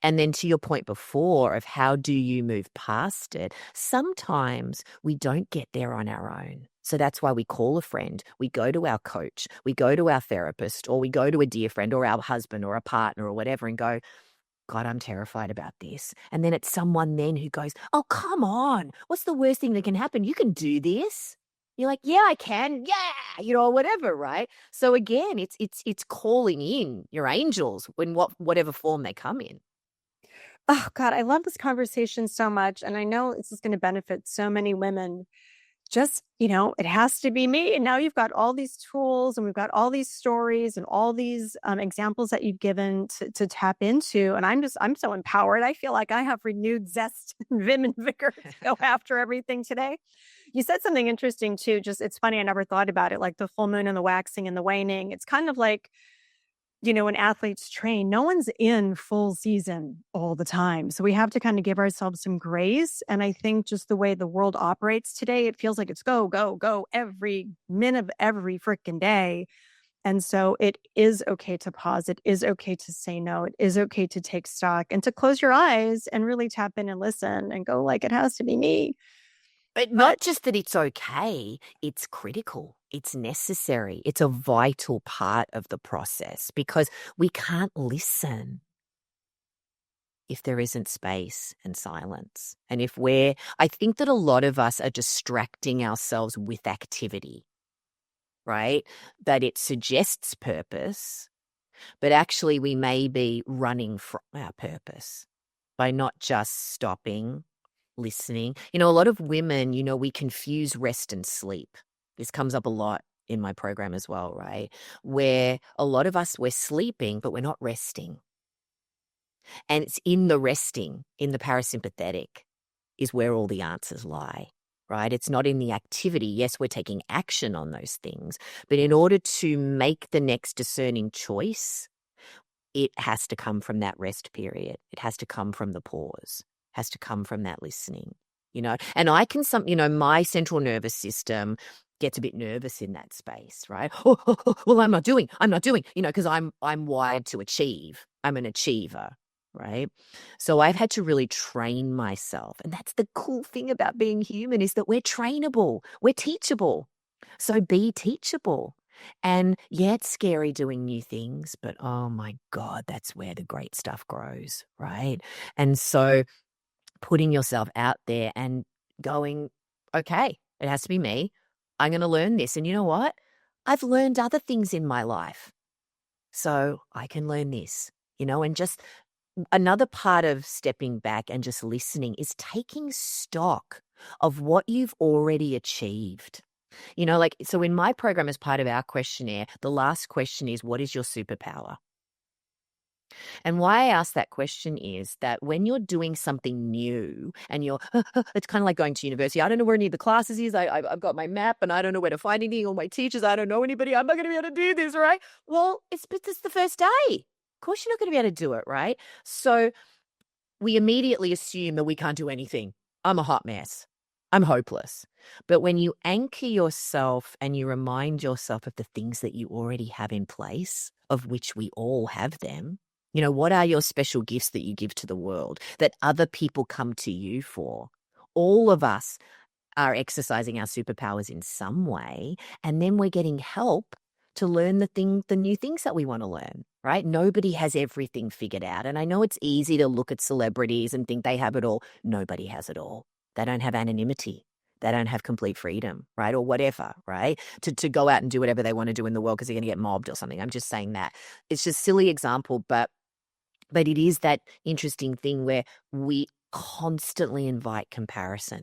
And then to your point before of how do you move past it, sometimes we don't get there on our own. So that's why we call a friend, we go to our coach, we go to our therapist, or we go to a dear friend or our husband or a partner or whatever and go, God, I'm terrified about this. And then it's someone then who goes, oh, come on. What's the worst thing that can happen? You can do this. You're like, yeah, I can. Yeah, or whatever, right? So again, it's calling in your angels in whatever form they come in. Oh God, I love this conversation so much. And I know this is going to benefit so many women. Just, it has to be me. And now you've got all these tools and we've got all these stories and all these examples that you've given to tap into. And I'm so empowered. I feel like I have renewed zest, vim and vigor to go after everything today. You said something interesting too. Just, it's funny. I never thought about it, like the full moon and the waxing and the waning. It's kind of like, when athletes train, no one's in full season all the time. So we have to kind of give ourselves some grace. And I think just the way the world operates today, it feels like it's go, go, go every minute of every freaking day. And so it is okay to pause. It is okay to say no. It is okay to take stock and to close your eyes and really tap in and listen and go like, it has to be me. But But not just that it's okay, it's critical. It's necessary. It's a vital part of the process because we can't listen if there isn't space and silence. And I think that a lot of us are distracting ourselves with activity, right? That it suggests purpose, but actually we may be running from our purpose by not just stopping, listening. A lot of women, we confuse rest and sleep. This comes up a lot in my program as well, right? Where a lot of us, we're sleeping, but we're not resting. And it's in the resting, in the parasympathetic, is where all the answers lie, right? It's not in the activity. Yes, we're taking action on those things, but in order to make the next discerning choice, it has to come from that rest period. It has to come from the pause, has to come from that listening, and I can, my central nervous system gets a bit nervous in that space, right? Well, I'm not doing, because I'm wired to achieve. I'm an achiever, right? So I've had to really train myself. And that's the cool thing about being human is that we're trainable, we're teachable. So be teachable. And yeah, it's scary doing new things, but oh my God, that's where the great stuff grows, right? And so putting yourself out there and going, okay, it has to be me. I'm going to learn this. And you know what? I've learned other things in my life. So I can learn this, and just another part of stepping back and just listening is taking stock of what you've already achieved. So in my program, as part of our questionnaire, the last question is, what is your superpower? And why I ask that question is that when you're doing something new and it's kind of like going to university. I don't know where any of the classes is. I've got my map and I don't know where to find anything. All my teachers, I don't know anybody. I'm not going to be able to do this, right? Well, it's the first day. Of course you're not going to be able to do it, right? So we immediately assume that we can't do anything. I'm a hot mess. I'm hopeless. But when you anchor yourself and you remind yourself of the things that you already have in place, of which we all have them, What are your special gifts that you give to the world that other people come to you for? All of us are exercising our superpowers in some way, and then we're getting help to learn the new things that we want to learn, right? Nobody has everything figured out. And I know it's easy to look at celebrities and think they have it all. Nobody has it all. They don't have anonymity. They don't have complete freedom, right? Or whatever, right? To go out and do whatever they want to do in the world because they're going to get mobbed or something. I'm just saying that. It's just a silly example, but it is that interesting thing where we constantly invite comparison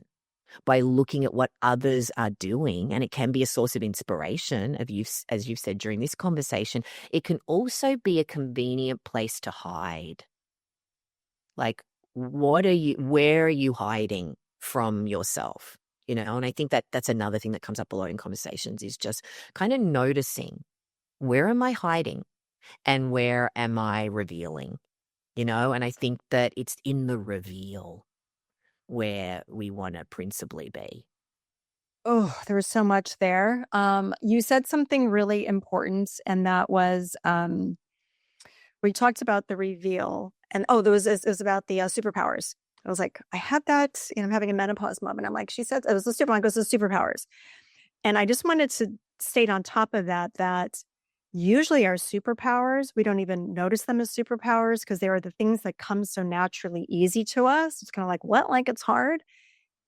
by looking at what others are doing, and it can be a source of inspiration, as you've said during this conversation. It can also be a convenient place to hide. Like, where are you hiding from yourself? And I think that that's another thing that comes up a lot in conversations, is just kind of noticing, where am I hiding and where am I revealing? And I think that it's in the reveal where we want to principally be. Oh, there was so much there. You said something really important, and that was we talked about the reveal, and it was about the superpowers. I was like, I had that, I'm having a menopause moment. I'm like, she said it was the superpower. Goes the superpowers, and I just wanted to state on top of that that usually our superpowers, we don't even notice them as superpowers because they are the things that come so naturally easy to us. It's kind of like, what? Like it's hard?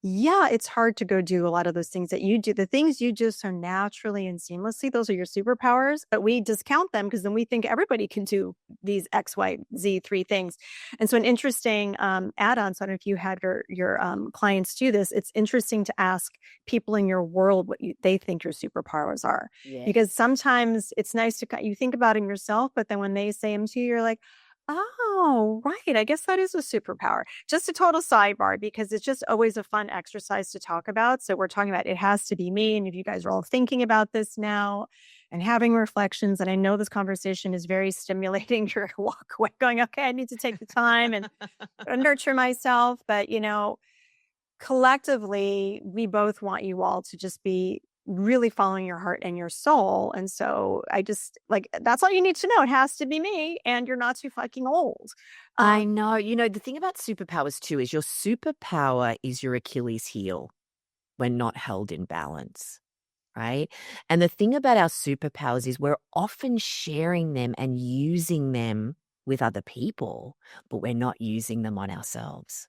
Yeah, it's hard to go do a lot of those things that you do. The things you do so naturally and seamlessly, those are your superpowers, but we discount them because then we think everybody can do these X, Y, Z, three things. And so an interesting add-on, so I don't know if you had your clients do this, it's interesting to ask people in your world what they think your superpowers are. Yeah. Because sometimes it's nice to, you think about them yourself, but then when they say them to you, you're like, oh, right. I guess that is a superpower. Just a total sidebar because it's just always a fun exercise to talk about. So we're talking about it has to be me. And if you guys are all thinking about this now and having reflections, and I know this conversation is very stimulating, you're walk away going, okay, I need to take the time and nurture myself. But, collectively, we both want you all to just be really following your heart and your soul. And so I just that's all you need to know. It has to be me, and you're not too fucking old. I know. The thing about superpowers too is your superpower is your Achilles heel when not held in balance, right? And the thing about our superpowers is we're often sharing them and using them with other people, but we're not using them on ourselves.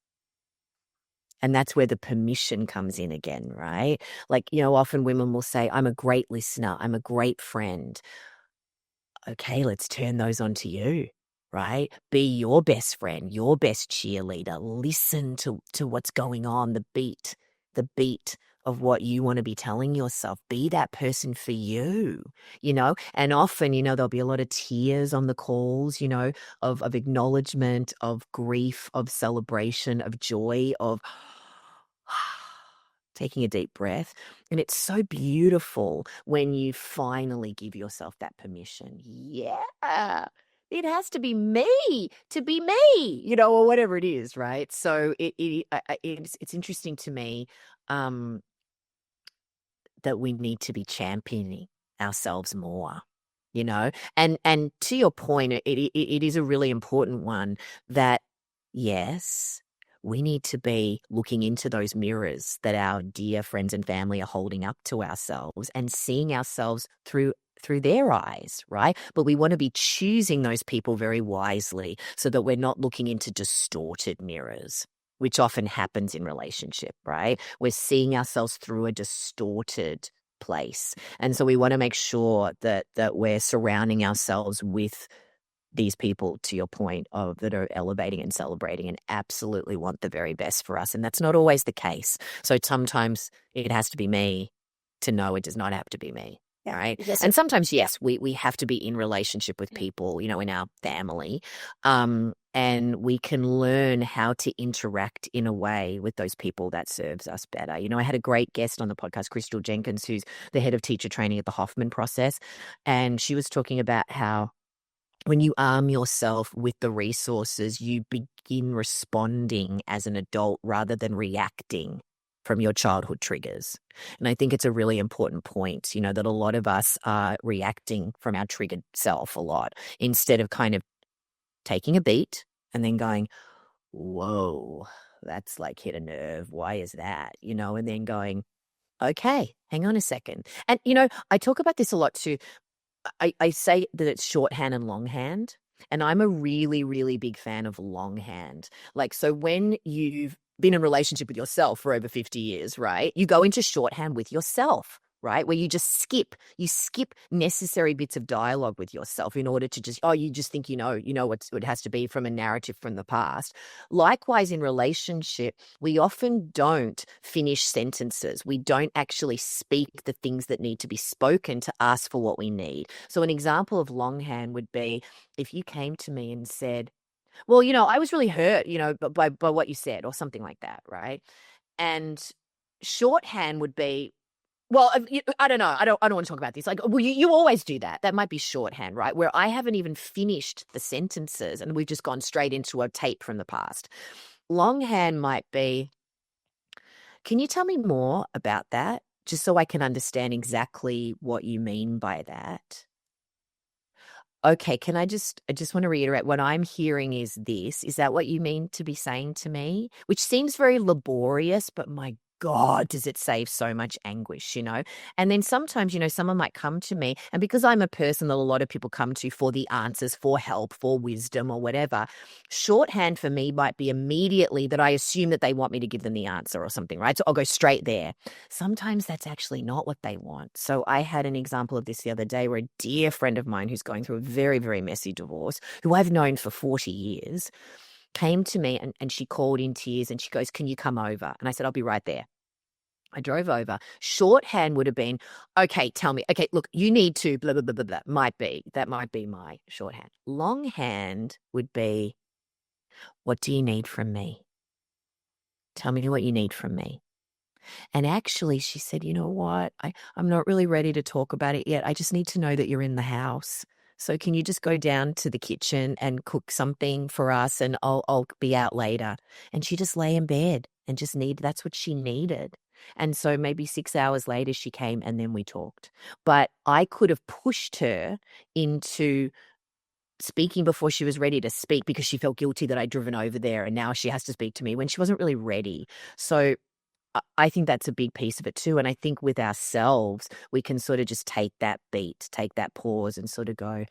And that's where the permission comes in again, right? Often women will say, I'm a great listener. I'm a great friend. Okay, let's turn those on to you, right? Be your best friend, your best cheerleader. Listen to what's going on, the beat of what you want to be telling yourself. Be that person for you, And often, there'll be a lot of tears on the calls, of acknowledgement, of grief, of celebration, of joy, of taking a deep breath. And it's so beautiful when you finally give yourself that permission. Yeah, it has to be me to be me, or whatever it is, right? So it's interesting to me that we need to be championing ourselves more, and to your point, it is a really important one that, yes, we need to be looking into those mirrors that our dear friends and family are holding up to ourselves and seeing ourselves through their eyes, right? But we want to be choosing those people very wisely so that we're not looking into distorted mirrors, which often happens in relationship, right? We're seeing ourselves through a distorted place. And so we want to make sure that we're surrounding ourselves with these people, to your point, that are elevating and celebrating and absolutely want the very best for us. And that's not always the case. So sometimes it has to be me to know it does not have to be me. Yeah, right. Yes, and sometimes, yes, we have to be in relationship with people, in our family. And we can learn how to interact in a way with those people that serves us better. I had a great guest on the podcast, Crystal Jenkins, who's the head of teacher training at the Hoffman process. And she was talking about how when you arm yourself with the resources, you begin responding as an adult rather than reacting from your childhood triggers. And I think it's a really important point, that a lot of us are reacting from our triggered self a lot instead of kind of taking a beat and then going, whoa, that's like hit a nerve. Why is that? And then going, okay, hang on a second. And, I talk about this a lot too. I say that it's shorthand and longhand. And I'm a really, really big fan of longhand. Like, so when you've been in a relationship with yourself for over 50 years, right? You go into shorthand with yourself, right? Where you skip necessary bits of dialogue with yourself in order to you just think what it has to be from a narrative from the past. Likewise, in relationship, we often don't finish sentences. We don't actually speak the things that need to be spoken to ask for what we need. So an example of longhand would be if you came to me and said, well, I was really hurt, by what you said or something like that, right? And shorthand would be, well, I don't know. I don't want to talk about this. Like, well, you always do that. That might be shorthand, right? Where I haven't even finished the sentences and we've just gone straight into a tape from the past. Longhand might be, can you tell me more about that? Just so I can understand exactly what you mean by that. Okay, I just want to reiterate what I'm hearing is this. Is that what you mean to be saying to me? Which seems very laborious, but my God, does it save so much anguish, And then sometimes, someone might come to me, and because I'm a person that a lot of people come to for the answers, for help, for wisdom or whatever, shorthand for me might be immediately that I assume that they want me to give them the answer or something, right? So I'll go straight there. Sometimes that's actually not what they want. So I had an example of this the other day where a dear friend of mine who's going through a very, very messy divorce, who I've known for 40 years, came to me and she called in tears and she goes, can you come over? And I said, I'll be right there. I drove over. Shorthand would have been, okay, tell me. Okay, look, you need to blah, blah, blah, blah, blah. That might be my shorthand. Longhand would be, what do you need from me? Tell me what you need from me. And actually, she said, you know what? I'm not really ready to talk about it yet. I just need to know that you're in the house. So can you just go down to the kitchen and cook something for us and I'll be out later. And she just lay in bed and that's what she needed. And so maybe 6 hours later she came and then we talked. But I could have pushed her into speaking before she was ready to speak because she felt guilty that I'd driven over there and now she has to speak to me when she wasn't really ready. So I think that's a big piece of it too. And I think with ourselves, we can sort of just take that beat, take that pause and sort of go,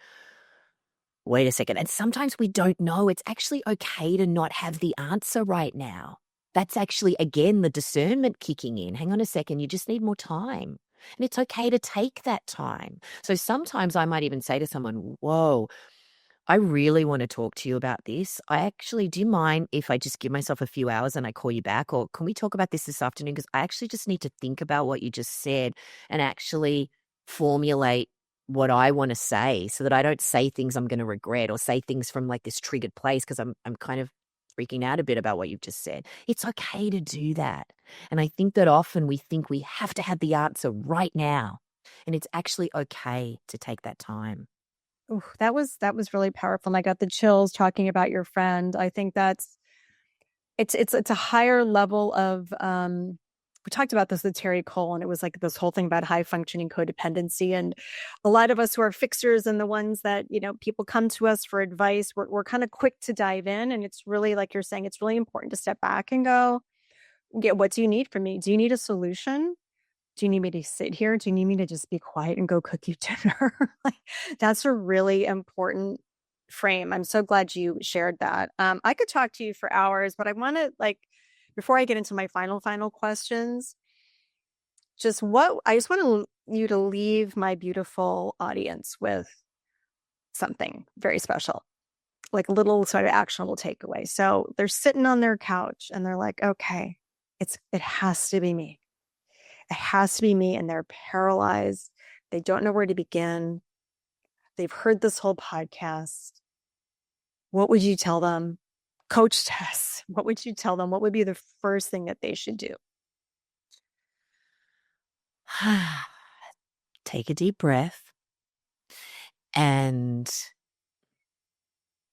wait a second. And sometimes we don't know. It's actually okay to not have the answer right now. That's actually, again, the discernment kicking in. Hang on a second. You just need more time. And it's okay to take that time. So sometimes I might even say to someone, whoa, I really want to talk to you about this. Do you mind if I just give myself a few hours and I call you back? Or can we talk about this afternoon? Because I actually just need to think about what you just said and actually formulate what I want to say so that I don't say things I'm going to regret or say things from like this triggered place because I'm kind of freaking out a bit about what you've just said. It's okay to do that. And I think that often we think we have to have the answer right now. And it's actually okay to take that time. Ooh, that was really powerful. And I got the chills talking about your friend. I think it's a higher level of we talked about this with Terry Cole, and it was like this whole thing about high functioning codependency. And a lot of us who are fixers and the ones that, people come to us for advice, we're kind of quick to dive in. And it's really, like you're saying, it's really important to step back and go, yeah, what do you need from me? Do you need a solution? Do you need me to sit here? Do you need me to just be quiet and go cook you dinner? Like, that's a really important frame. I'm so glad you shared that. I could talk to you for hours, but I want to, before I get into my final questions, I just want you to leave my beautiful audience with something very special, like a little sort of actionable takeaway. So they're sitting on their couch and they're like, okay, it has to be me. It has to be me. And they're paralyzed. They don't know where to begin. They've heard this whole podcast. What would you tell them? Coach Tess, what would you tell them? What would be the first thing that they should do? Take a deep breath. And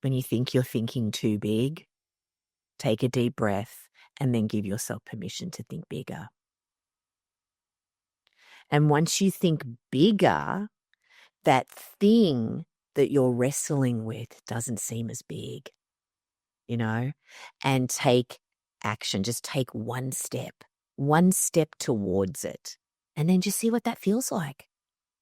when you think you're thinking too big, take a deep breath and then give yourself permission to think bigger. And once you think bigger, that thing that you're wrestling with doesn't seem as big, and take action. Just take one step towards it, and then just see what that feels like.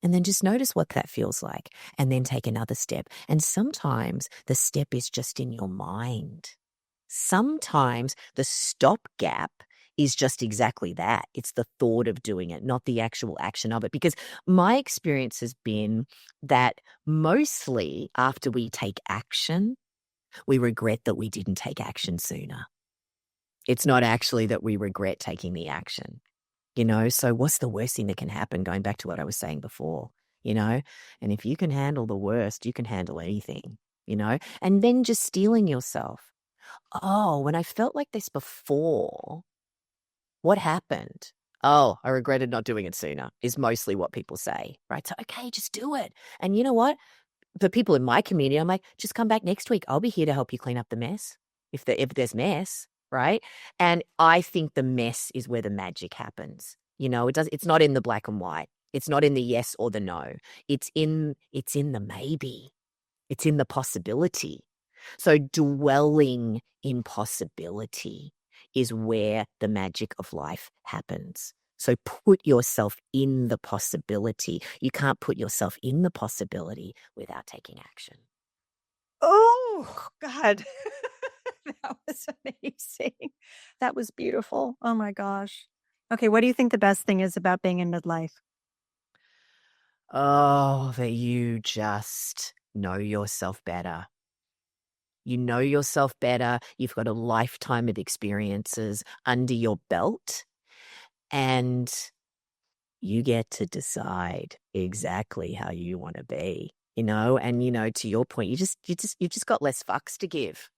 And then just notice what that feels like, and then take another step. And sometimes the step is just in your mind. Sometimes the stopgap is just exactly that. It's the thought of doing it, not the actual action of it. Because my experience has been that mostly after we take action, we regret that we didn't take action sooner. It's not actually that we regret taking the action. So what's the worst thing that can happen? Going back to what I was saying before, and if you can handle the worst, you can handle anything, and then just stealing yourself. Oh, when I felt like this before, what happened? Oh, I regretted not doing it sooner is mostly what people say, right? So, okay, just do it. And you know what? The people in my community, I'm like, just come back next week. I'll be here to help you clean up the mess if there's mess, right? And I think the mess is where the magic happens. It's not in the black and white. It's not in the yes or the no. It's in the maybe. It's in the possibility. So dwelling in possibility is where the magic of life happens. So put yourself in the possibility. You can't put yourself in the possibility without taking action. Oh, God. That was amazing. That was beautiful. Oh my gosh. Okay, what do you think the best thing is about being in midlife? Oh, that you just know yourself better. You know yourself better. You've got a lifetime of experiences under your belt, and you get to decide exactly how you want to be, and to your point, you just got less fucks to give.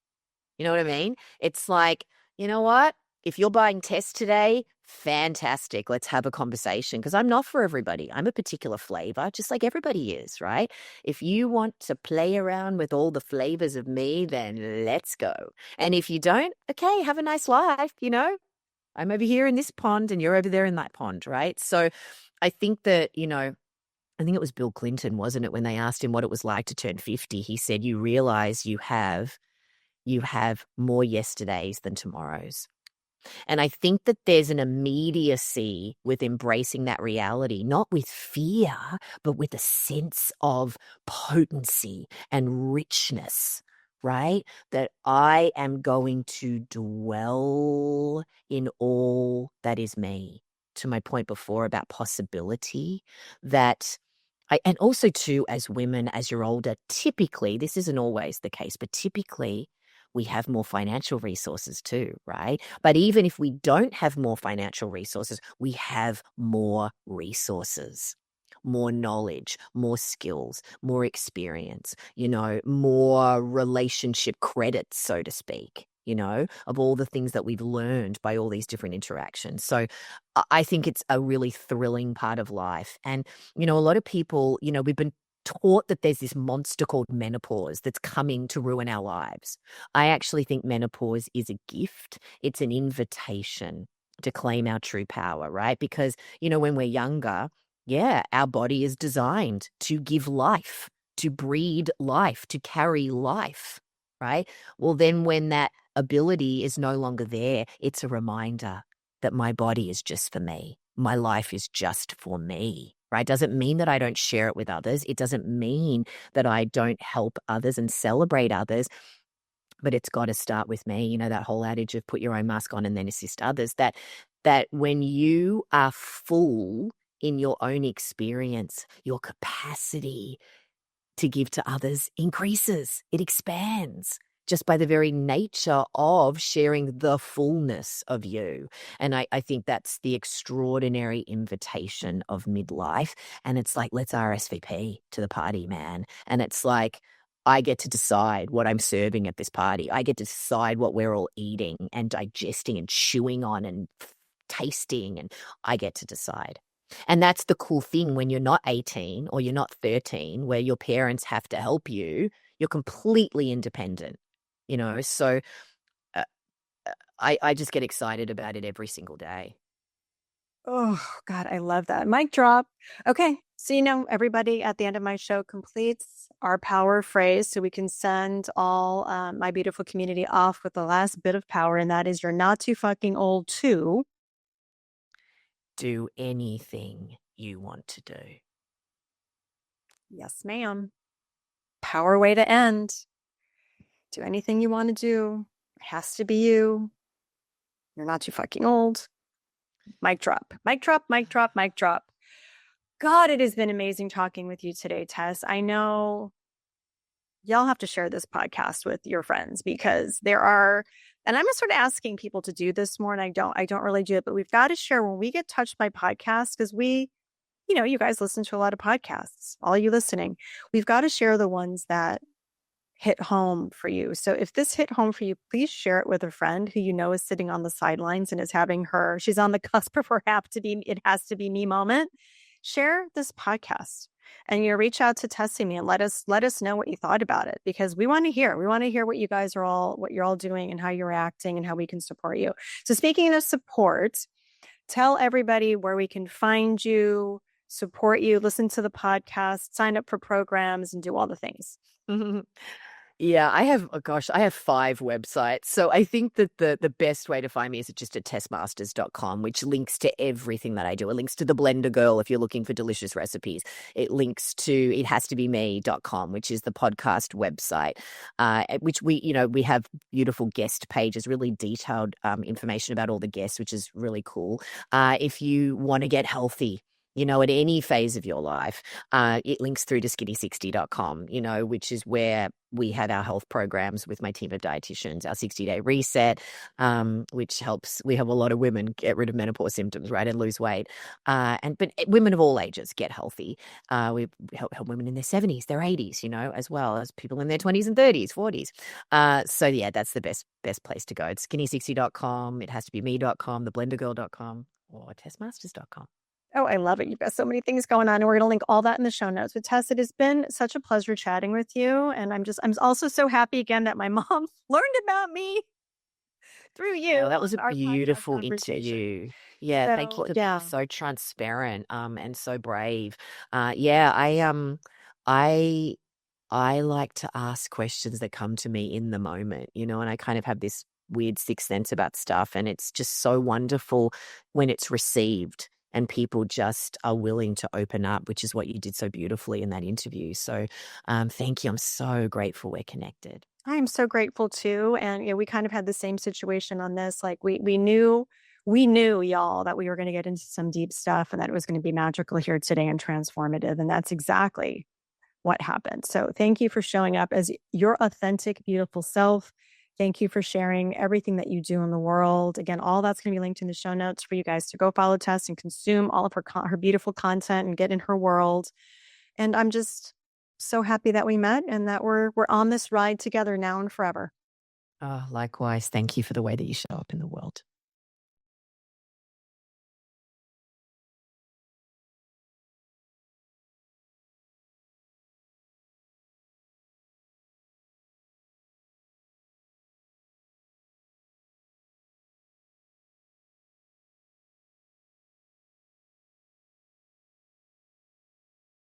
You know what I mean? It's like, you know what? If you're buying Tess today, fantastic. Let's have a conversation, because I'm not for everybody. I'm a particular flavor, just like everybody is, right? If you want to play around with all the flavors of me, then let's go. And if you don't, okay, have a nice life, I'm over here in this pond and you're over there in that pond, right? So I think that, I think it was Bill Clinton, wasn't it, when they asked him what it was like to turn 50, he said, you realize you have more yesterdays than tomorrows. And I think that there's an immediacy with embracing that reality, not with fear, but with a sense of potency and richness, right? That I am going to dwell in all that is me. To my point before about possibility, and also too, as women, as you're older, typically, this isn't always the case, but typically we have more financial resources too, right? But even if we don't have more financial resources, we have more resources, more knowledge, more skills, more experience, more relationship credits, so to speak, of all the things that we've learned by all these different interactions. So I think it's a really thrilling part of life. And, a lot of people, we've been taught that there's this monster called menopause that's coming to ruin our lives. I actually think menopause is a gift. It's an invitation to claim our true power, right? Because, when we're younger, yeah, our body is designed to give life, to breed life, to carry life, right? Well, then when that ability is no longer there, it's a reminder that my body is just for me. My life is just for me, right? Doesn't mean that I don't share it with others. It doesn't mean that I don't help others and celebrate others, but it's got to start with me. That whole adage of put your own mask on and then assist others, that when you are full in your own experience, your capacity to give to others increases. It expands just by the very nature of sharing the fullness of you. And I think that's the extraordinary invitation of midlife. And it's like, let's RSVP to the party, man. And it's like, I get to decide what I'm serving at this party. I get to decide what we're all eating and digesting and chewing on and tasting, and I get to decide. And that's the cool thing when you're not 18 or you're not 13, where your parents have to help you. You're completely independent, So uh, I just get excited about it every single day. Oh, God, I love that. Mic drop. Okay. So, everybody, at the end of my show completes our power phrase so we can send all my beautiful community off with the last bit of power, and that is you're not too fucking old to do anything you want to do. Yes, ma'am. Power way to end. Do anything you want to do. It has to be you. You're not too fucking old. Mic drop. Mic drop, mic drop, mic drop. God, it has been amazing talking with you today, Tess. I know y'all have to share this podcast with your friends because there are, and I'm sort of asking people to do this more, and I don't really do it, but we've got to share when we get touched by podcasts because you guys listen to a lot of podcasts, all you listening. We've got to share the ones that hit home for you. So if this hit home for you, please share it with a friend who you know is sitting on the sidelines and is having she's on the cusp of her it has to be me moment. Share this podcast and reach out to Tess and me and let us know what you thought about it because we want to hear what you're all doing and how you're acting and how we can support you. So speaking of support, tell everybody where we can find you, support you, listen to the podcast, sign up for programs, and do all the things. Yeah, I have 5 websites. So I think that the best way to find me is just at tessmasters.com, which links to everything that I do. It links to the Blender Girl if you're looking for delicious recipes. It links to ithastobeme.com, which is the podcast website, which we have beautiful guest pages, really detailed information about all the guests, which is really cool. If you want to get healthy, at any phase of your life, it links through to skinny60.com, which is where we have our health programs with my team of dietitians, our 60-day reset, which helps. We have a lot of women get rid of menopause symptoms, right, and lose weight. But women of all ages get healthy. We help women in their 70s, their 80s, as well as people in their 20s and 30s, 40s. So yeah, that's the best place to go. It's skinny60.com, it has to be me.com, theblendergirl.com, or tessmasters.com. Oh, I love it. You've got so many things going on, and we're going to link all that in the show notes. But Tess, it has been such a pleasure chatting with you. And I'm also so happy again that my mom learned about me through you. Yeah, that was a beautiful interview. Yeah, so, thank you for being so transparent and so brave. I like to ask questions that come to me in the moment, and I kind of have this weird sixth sense about stuff, and it's just so wonderful when it's received and people just are willing to open up, which is what you did so beautifully in that interview. So thank you. I'm so grateful we're connected. I am so grateful too. And we kind of had the same situation on this. Like we knew, y'all, that we were going to get into some deep stuff and that it was going to be magical here today and transformative. And that's exactly what happened. So thank you for showing up as your authentic, beautiful self. Thank you for sharing everything that you do in the world. Again, all that's going to be linked in the show notes for you guys to go follow Tess and consume all of her beautiful content and get in her world. And I'm just so happy that we met and that we're on this ride together now and forever. Oh, likewise. Thank you for the way that you show up in the world.